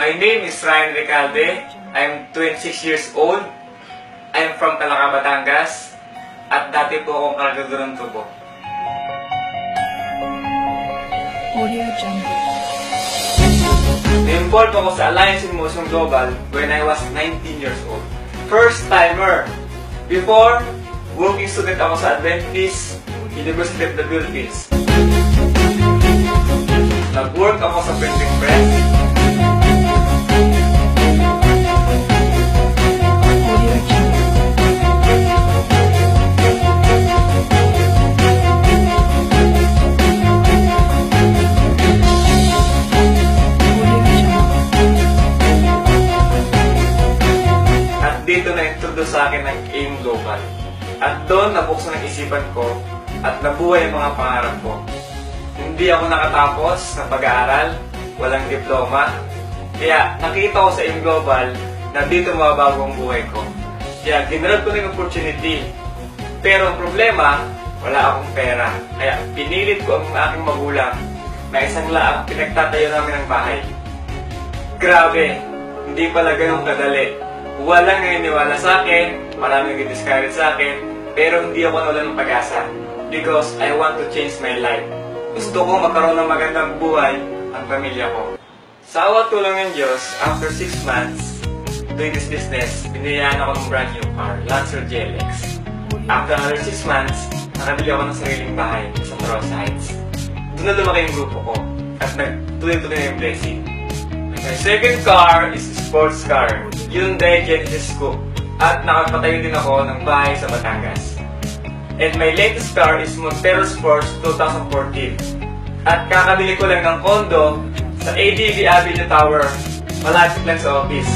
My name is Ryan Recalde. I'm 26 years old. I'm from Calaca, Batangas. At dati po akong kargador ng tubo. Audio Jungle. Na-involved ako sa Alliance in Motion Global when I was 19 years old. First timer! Before, working student ako sa Adventist University of the Philippines. Nag-work ako sa printing press. Audio Jungle. At dito na-introduce sa akin ng AIM Global. At doon nabuksan ang isipan ko at nabuhay ang mga pangarap ko. Hindi ako nakatapos ng pag-aaral, walang diploma. Kaya nakita ko sa AIM Global na dito mababago ang buhay ko. Kaya ginrab ko na yung opportunity. Pero ang problema, wala akong pera. Kaya pinilit ko ang aking magulang na isang laang pinagtatayo namin ng bahay. Grabe, hindi pala ganun kadali. Walang naniniwala sa akin, maraming nag-discourage sa akin, pero hindi ako nawala ng pag-asa. Because I want to change my life. Gusto ko magkaroon ng magandang buhay ang pamilya ko. Sa awa tulong ng Diyos, after 6 months doing this business, binayaan ako ng brand new car, Lancer GLX. After another 6 months, nakabili ako ng sariling bahay sa Rosa Heights. Doon na lumaki yung grupo ko at nagtuloy-tuloy na yung blessing. My second car is a sports car, Hyundai Genesis Coupe. At nakapatayo din ako ng bahay sa Batangas. And my latest car is Montero Sports 2014. At kakabili ko lang ng condo sa ADV Avenue Tower, malapit lang sa office.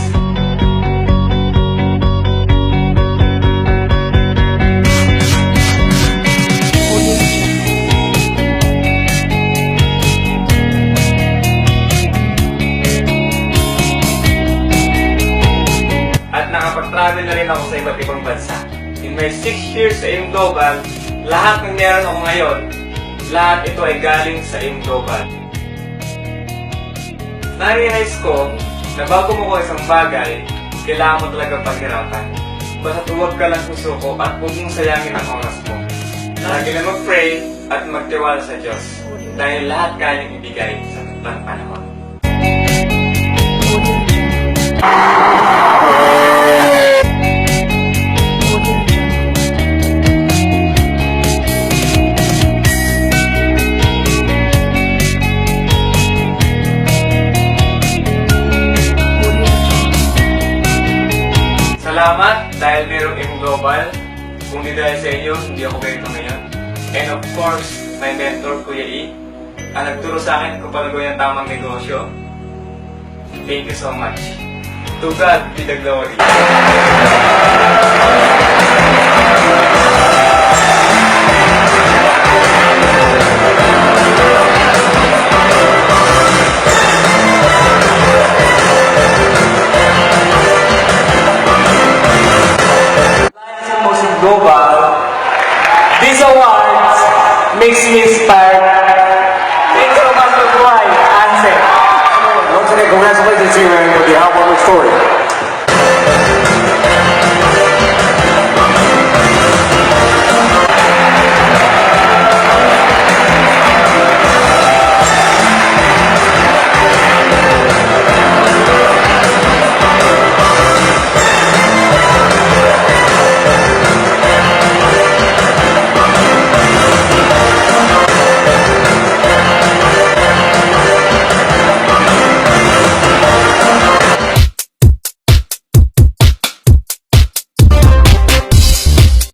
At nakapag-travel na rin ako sa iba't ibang bansa. In my 6 years sa AIM Global, lahat ng meron ako ngayon, lahat ito ay galing sa AIM Global. Na-realize ko na bago mo ko isang bagay, kailangan mo talaga paghirapan. Basta huwag ka lang susuko at huwag mong sayangin ang oras mo. Lagi na mag-pray at magtiwala sa Diyos dahil lahat kayang ibigay sa tamang panahon. Salamat dahil mayroong AIM Global. Kung di dahil sa inyo, hindi ako ganito ngayon. And of course, my mentor, Kuya E, ang nagturo sa akin kung paano gawin ang tamang negosyo. Thank you so much. To God be the glory. Global, these awards makes me inspired. Thanks so much for the wife, Ansel. Once again, congratulations to you, man, for the heartwarming story.